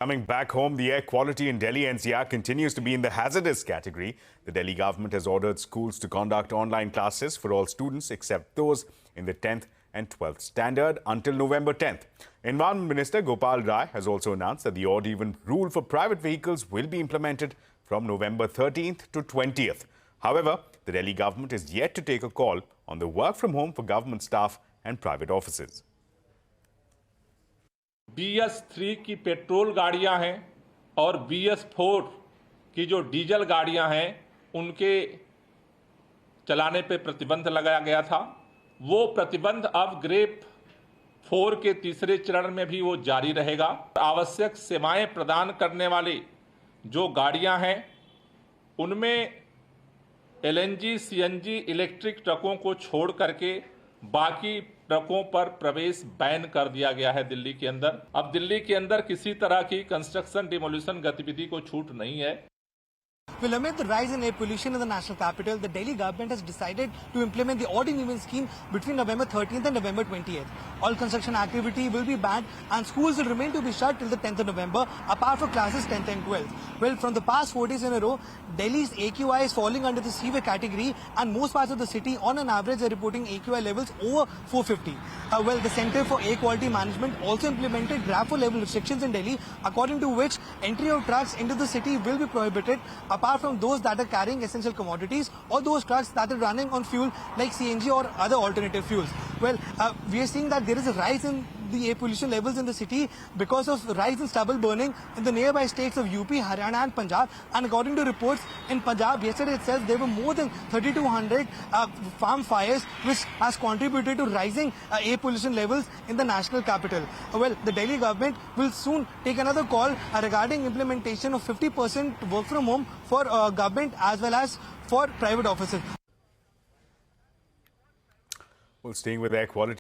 Coming back home, the air quality in Delhi NCR continues to be in the hazardous category. The Delhi government has ordered schools to conduct online classes for all students except those in the 10th and 12th standard until November 10th. Environment Minister Gopal Rai has also announced that the odd-even rule for private vehicles will be implemented from November 13th to 20th. However, the Delhi government is yet to take a call on the work from home for government staff and private offices. BS3 की petrol गाड़ियां हैं और BS4 की जो diesel गाड़ियां हैं उनके चलाने पे प्रतिबंध लगाया गया था। वो प्रतिबंध अब ग्रेड 4 के तीसरे चरण में भी वो जारी रहेगा। आवश्यक सेवाएं प्रदान करने वाली जो गाड़ियां हैं उनमें LNG, CNG इलेक्ट्रिक ट्रकों को छोड़ करके बाकी ट्रकों पर प्रवेश बैन कर दिया गया है दिल्ली के अंदर। अब दिल्ली के अंदर किसी तरह की कंस्ट्रक्शन डिमोलिशन गतिविधि को छूट नहीं है। Well, amid the rise in air pollution in the national capital, the Delhi government has decided to implement the odd and even scheme between November 13th and November 28th. All construction activity will be banned and schools will remain to be shut till the 10th of November, apart from classes 10th and 12th. Well, from the past 4 days in a row, Delhi's AQI is falling under the severe category and most parts of the city on an average are reporting AQI levels over 450. Well, the Center for Air Quality Management also implemented GRAP 4 level restrictions in Delhi, according to which entry of trucks into the city will be prohibited, apart from those that are carrying essential commodities or those trucks that are running on fuel like CNG or other alternative fuels. Well, we are seeing that there is a rise in the air pollution levels in the city because of rise in stubble burning in the nearby states of UP, Haryana and Punjab. And according to reports in Punjab, yesterday itself, there were more than 3,200 farm fires, which has contributed to rising air pollution levels in the national capital. Well, the Delhi government will soon take another call regarding implementation of 50% work from home for government as well as for private offices. Well, staying with air quality.